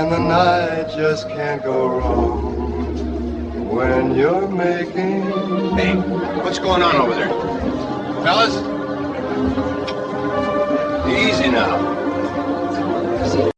And the night just can't go wrong when you're making... Hey, what's going on over there? Fellas? Easy now.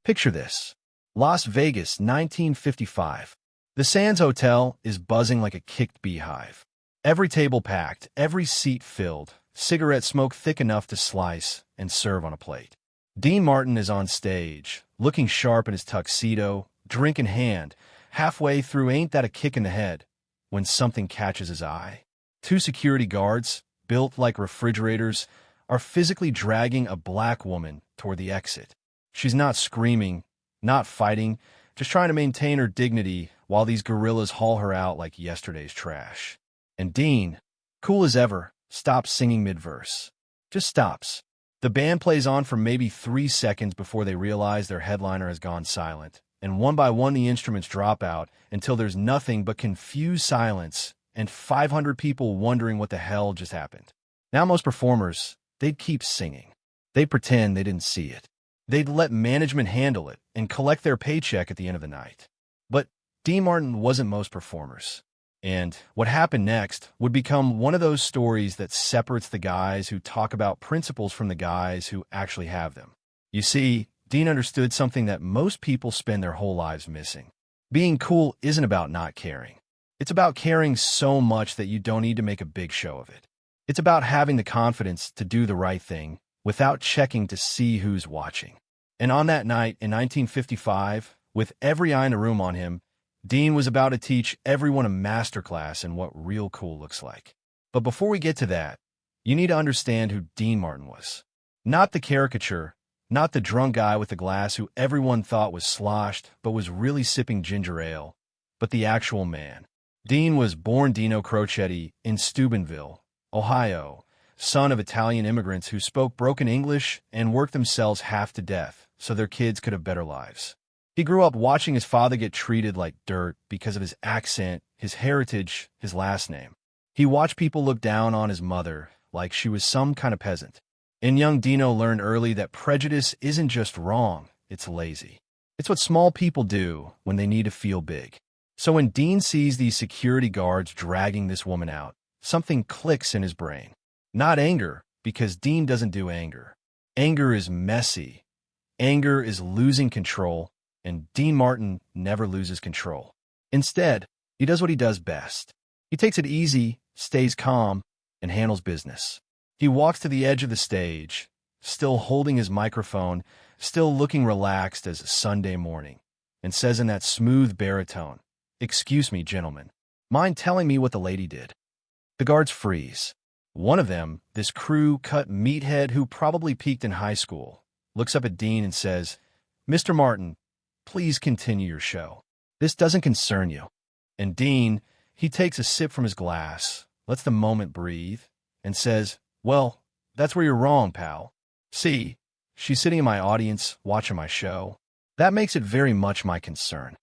Picture this. Las Vegas, 1955. The Sands Hotel is buzzing like a kicked beehive. Every table packed, every seat filled, cigarette smoke thick enough to slice and serve on a plate. Dean Martin is on stage, looking sharp in his tuxedo, drink in hand, halfway through Ain't That a Kick in the Head, when something catches his eye. Two security guards, built like refrigerators, are physically dragging a black woman toward the exit. She's not screaming, not fighting, just trying to maintain her dignity while these gorillas haul her out like yesterday's trash. And Dean, cool as ever, stops singing mid-verse. Just stops. The band plays on for maybe 3 seconds before they realize their headliner has gone silent, and one by one the instruments drop out until there's nothing but confused silence and 500 people wondering what the hell just happened. Now most performers, they'd keep singing. They'd pretend they didn't see it. They'd let management handle it and collect their paycheck at the end of the night. But Dean Martin wasn't most performers. And what happened next would become one of those stories that separates the guys who talk about principles from the guys who actually have them. You see, Dean understood something that most people spend their whole lives missing. Being cool isn't about not caring. It's about caring so much that you don't need to make a big show of it. It's about having the confidence to do the right thing without checking to see who's watching. And on that night in 1955, with every eye in the room on him, Dean was about to teach everyone a masterclass in what real cool looks like. But before we get to that, you need to understand who Dean Martin was. Not the caricature, not the drunk guy with the glass who everyone thought was sloshed but was really sipping ginger ale, but the actual man. Dean was born Dino Crocetti in Steubenville, Ohio, son of Italian immigrants who spoke broken English and worked themselves half to death so their kids could have better lives. He grew up watching his father get treated like dirt because of his accent, his heritage, his last name. He watched people look down on his mother like she was some kind of peasant. And young Dino learned early that prejudice isn't just wrong, it's lazy. It's what small people do when they need to feel big. So when Dean sees these security guards dragging this woman out, something clicks in his brain. Not anger, because Dean doesn't do anger. Anger is messy. Anger is losing control. And Dean Martin never loses control. Instead, he does what he does best. He takes it easy, stays calm, and handles business. He walks to the edge of the stage, still holding his microphone, still looking relaxed as a Sunday morning, and says in that smooth baritone, "Excuse me, gentlemen. Mind telling me what the lady did?" The guards freeze. One of them, this crew-cut meathead who probably peaked in high school, looks up at Dean and says, "Mr. Martin, please continue your show. This doesn't concern you." And Dean, he takes a sip from his glass, lets the moment breathe, and says, "Well, that's where you're wrong, pal. See, she's sitting in my audience, watching my show. That makes it very much my concern."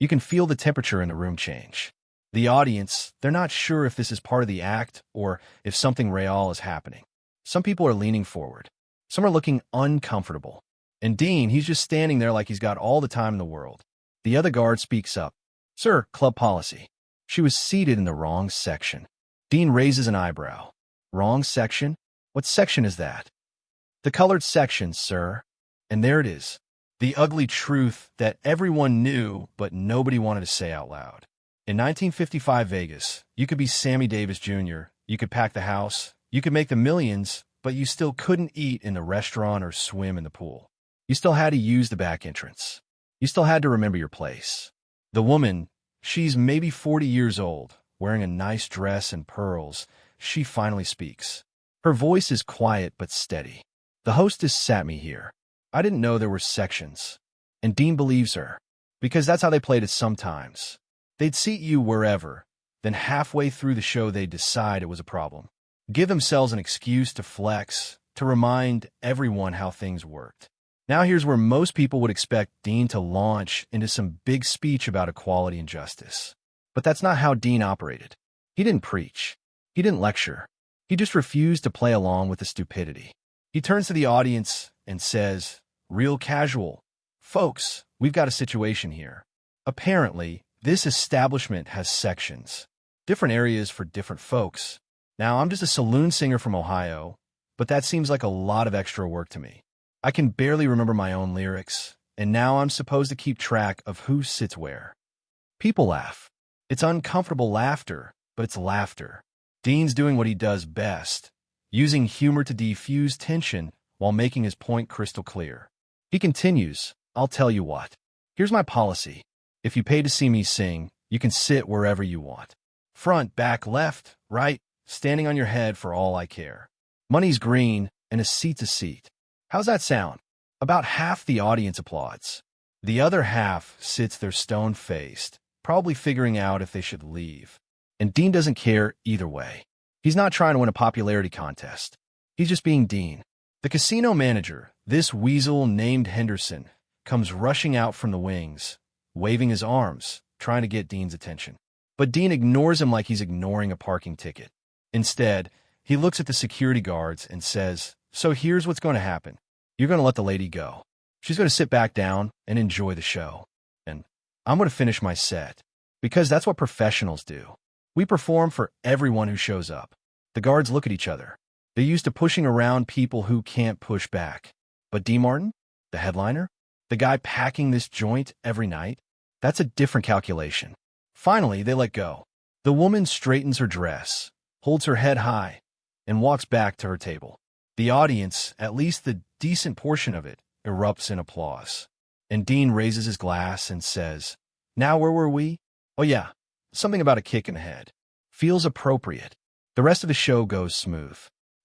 You can feel the temperature in the room change. The audience, they're not sure if this is part of the act or if something real is happening. Some people are leaning forward. Some are looking uncomfortable. And Dean, he's just standing there like he's got all the time in the world. The other guard speaks up. "Sir, club policy." She was seated in the wrong section. Dean raises an eyebrow. "Wrong section? What section is that?" "The colored section, sir." And there it is. The ugly truth that everyone knew but nobody wanted to say out loud. In 1955 Vegas, you could be Sammy Davis Jr., you could pack the house, you could make the millions, but you still couldn't eat in the restaurant or swim in the pool. You still had to use the back entrance. You still had to remember your place. The woman, she's maybe 40 years old, wearing a nice dress and pearls. She finally speaks. Her voice is quiet but steady. "The hostess sat me here. I didn't know there were sections." And Dean believes her, because that's how they played it sometimes. They'd seat you wherever, then halfway through the show they'd decide it was a problem. Give themselves an excuse to flex, to remind everyone how things worked. Now here's where most people would expect Dean to launch into some big speech about equality and justice. But that's not how Dean operated. He didn't preach. He didn't lecture. He just refused to play along with the stupidity. He turns to the audience and says, real casual, Folks, we've got a situation here. Apparently, this establishment has sections. Different areas for different folks. Now, I'm just a saloon singer from Ohio, but that seems like a lot of extra work to me. I can barely remember my own lyrics, and now I'm supposed to keep track of who sits where. People laugh. It's uncomfortable laughter, but it's laughter. Dean's doing what he does best, using humor to defuse tension while making his point crystal clear. He continues, I'll tell you what. Here's my policy. If you pay to see me sing, you can sit wherever you want. Front, back, left, right, standing on your head for all I care. Money's green, and a seat's a seat. How's that sound? About half the audience applauds. The other half sits there stone-faced, probably figuring out if they should leave. And Dean doesn't care either way. He's not trying to win a popularity contest. He's just being Dean. The casino manager, this weasel named Henderson, comes rushing out from the wings, waving his arms, trying to get Dean's attention. But Dean ignores him like he's ignoring a parking ticket. Instead, he looks at the security guards and says, so here's what's going to happen. You're going to let the lady go. She's going to sit back down and enjoy the show. And I'm going to finish my set. Because that's what professionals do. We perform for everyone who shows up. The guards look at each other. They're used to pushing around people who can't push back. But Dean Martin, the headliner, the guy packing this joint every night, that's a different calculation. Finally, they let go. The woman straightens her dress, holds her head high, and walks back to her table. The audience, at least the decent portion of it, erupts in applause. And Dean raises his glass and says, now where were we? Oh yeah, something about a kick in the head. Feels appropriate. The rest of the show goes smooth.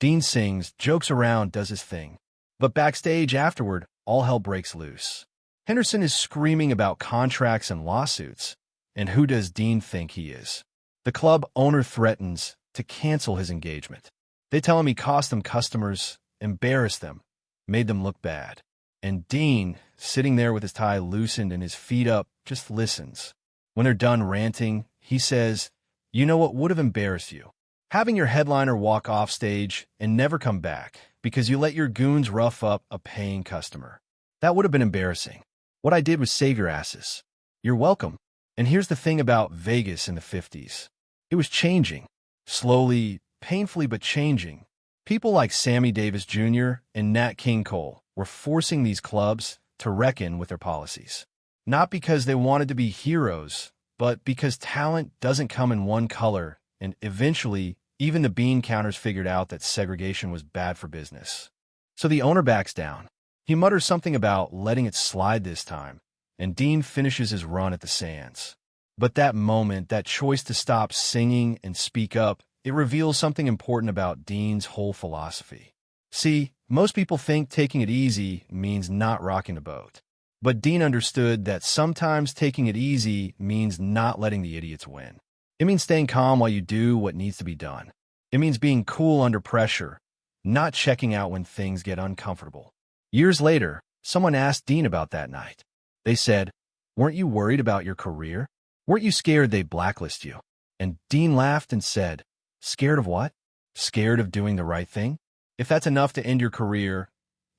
Dean sings, jokes around, does his thing. But backstage afterward, all hell breaks loose. Henderson is screaming about contracts and lawsuits. And who does Dean think he is? The club owner threatens to cancel his engagement. They tell him he cost them customers, embarrassed them, made them look bad. And Dean, sitting there with his tie loosened and his feet up, just listens. When they're done ranting, he says, you know what would have embarrassed you? Having your headliner walk off stage and never come back because you let your goons rough up a paying customer. That would have been embarrassing. What I did was save your asses. You're welcome. And here's the thing about Vegas in the 50s. It was changing. Slowly, painfully, but changing. People like Sammy Davis Jr. and Nat King Cole were forcing these clubs to reckon with their policies. Not because they wanted to be heroes, but because talent doesn't come in one color, and eventually, even the bean counters figured out that segregation was bad for business. So the owner backs down. He mutters something about letting it slide this time, and Dean finishes his run at the Sands. But that moment, that choice to stop singing and speak up, it reveals something important about Dean's whole philosophy. See, most people think taking it easy means not rocking the boat. But Dean understood that sometimes taking it easy means not letting the idiots win. It means staying calm while you do what needs to be done. It means being cool under pressure, not checking out when things get uncomfortable. Years later, someone asked Dean about that night. They said, weren't you worried about your career? Weren't you scared they'd blacklist you? And Dean laughed and said, scared of what? Scared of doing the right thing? If that's enough to end your career,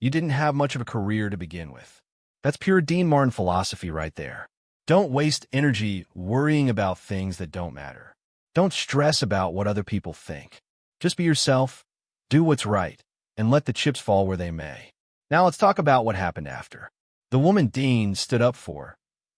you didn't have much of a career to begin with. That's pure Dean Martin philosophy right there. Don't waste energy worrying about things that don't matter. Don't stress about what other people think. Just be yourself, do what's right, and let the chips fall where they may. Now let's talk about what happened after. The woman Dean stood up for,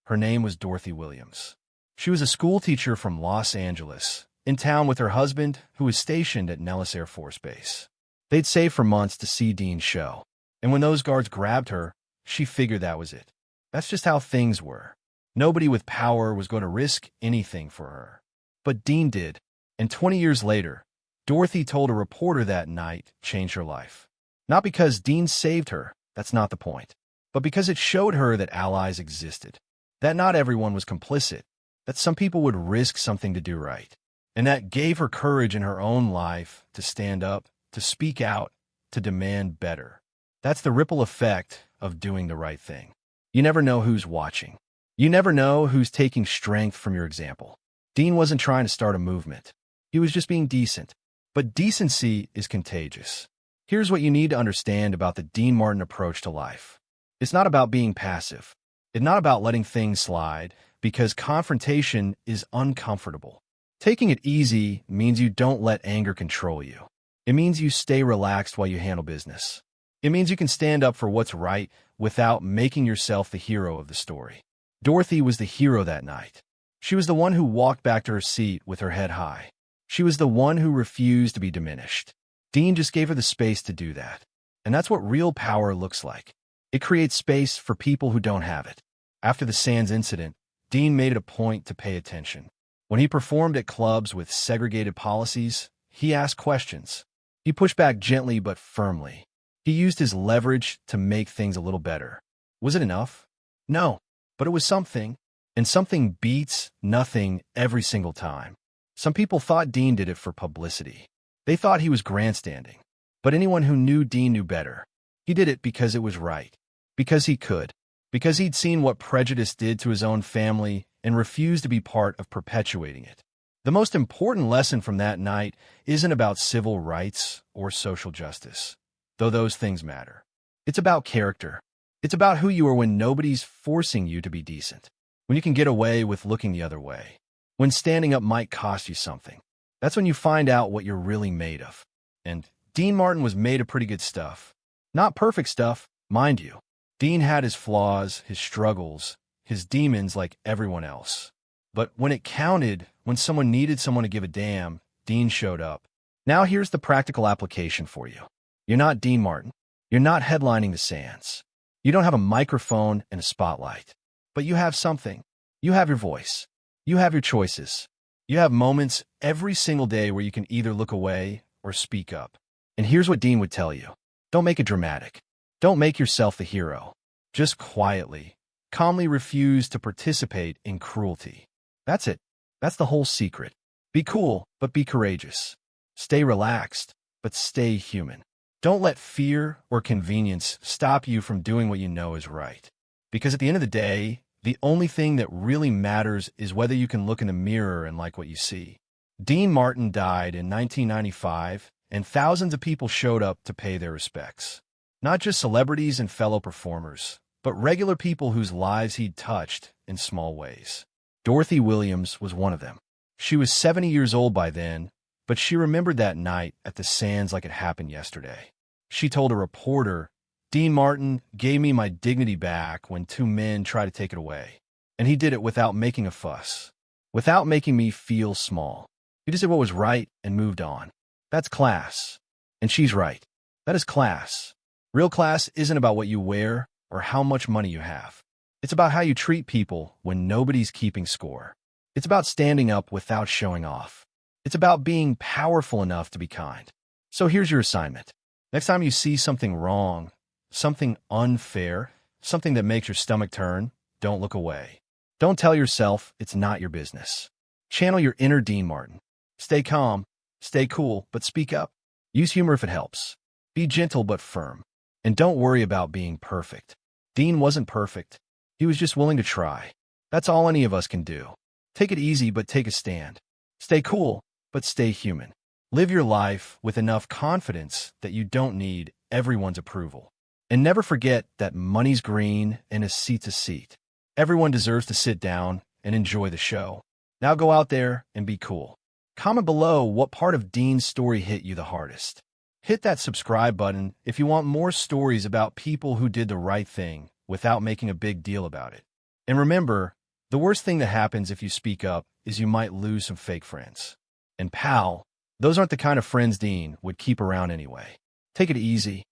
her name was Dorothy Williams. She was a school teacher from Los Angeles, in town with her husband, who was stationed at Nellis Air Force Base. They'd saved for months to see Dean's show, and when those guards grabbed her, she figured that was it. That's just how things were. Nobody with power was going to risk anything for her. But Dean did, and 20 years later, Dorothy told a reporter that night changed her life. Not because Dean saved her, that's not the point, but because it showed her that allies existed, that not everyone was complicit, that some people would risk something to do right, and that gave her courage in her own life to stand up, to speak out, to demand better. That's the ripple effect of doing the right thing. You never know who's watching. You never know who's taking strength from your example. Dean wasn't trying to start a movement. He was just being decent. But decency is contagious. Here's what you need to understand about the Dean Martin approach to life. It's not about being passive. It's not about letting things slide, because confrontation is uncomfortable. Taking it easy means you don't let anger control you. It means you stay relaxed while you handle business. It means you can stand up for what's right without making yourself the hero of the story. Dorothy was the hero that night. She was the one who walked back to her seat with her head high. She was the one who refused to be diminished. Dean just gave her the space to do that. And that's what real power looks like. It creates space for people who don't have it. After the Sands incident, Dean made it a point to pay attention. When he performed at clubs with segregated policies, he asked questions. He pushed back gently but firmly. He used his leverage to make things a little better. Was it enough? No, but it was something. And something beats nothing every single time. Some people thought Dean did it for publicity. They thought he was grandstanding. But anyone who knew Dean knew better. He did it because it was right. Because he could. Because he'd seen what prejudice did to his own family and refused to be part of perpetuating it. The most important lesson from that night isn't about civil rights or social justice, though those things matter. It's about character. It's about who you are when nobody's forcing you to be decent. When you can get away with looking the other way. When standing up might cost you something. That's when you find out what you're really made of. And Dean Martin was made of pretty good stuff. Not perfect stuff, mind you. Dean had his flaws, his struggles, his demons like everyone else. But when it counted, when someone needed someone to give a damn, Dean showed up. Now here's the practical application for you. You're not Dean Martin. You're not headlining the Sands. You don't have a microphone and a spotlight. But you have something. You have your voice. You have your choices. You have moments every single day where you can either look away or speak up. And here's what Dean would tell you. Don't make it dramatic. Don't make yourself the hero. Just quietly, calmly refuse to participate in cruelty. That's it. That's the whole secret. Be cool, but be courageous. Stay relaxed, but stay human. Don't let fear or convenience stop you from doing what you know is right. Because at the end of the day, the only thing that really matters is whether you can look in the mirror and like what you see. Dean Martin died in 1995, and thousands of people showed up to pay their respects. Not just celebrities and fellow performers, but regular people whose lives he'd touched in small ways. Dorothy Williams was one of them. She was 70 years old by then, but she remembered that night at the Sands like it happened yesterday. She told a reporter, "Dean Martin gave me my dignity back when two men tried to take it away. And he did it without making a fuss, without making me feel small. He just did what was right and moved on. That's class." And she's right. That is class. Real class isn't about what you wear or how much money you have. It's about how you treat people when nobody's keeping score. It's about standing up without showing off. It's about being powerful enough to be kind. So here's your assignment. Next time you see something wrong, something unfair, something that makes your stomach turn, don't look away. Don't tell yourself it's not your business. Channel your inner Dean Martin. Stay calm, stay cool, but speak up. Use humor if it helps. Be gentle but firm. And don't worry about being perfect. Dean wasn't perfect. He was just willing to try. That's all any of us can do. Take it easy, but take a stand. Stay cool, but stay human. Live your life with enough confidence that you don't need everyone's approval. And never forget that money's green and a seat's a seat. Everyone deserves to sit down and enjoy the show. Now go out there and be cool. Comment below what part of Dean's story hit you the hardest. Hit that subscribe button if you want more stories about people who did the right thing without making a big deal about it. And remember, the worst thing that happens if you speak up is you might lose some fake friends. And pal, those aren't the kind of friends Dean would keep around anyway. Take it easy.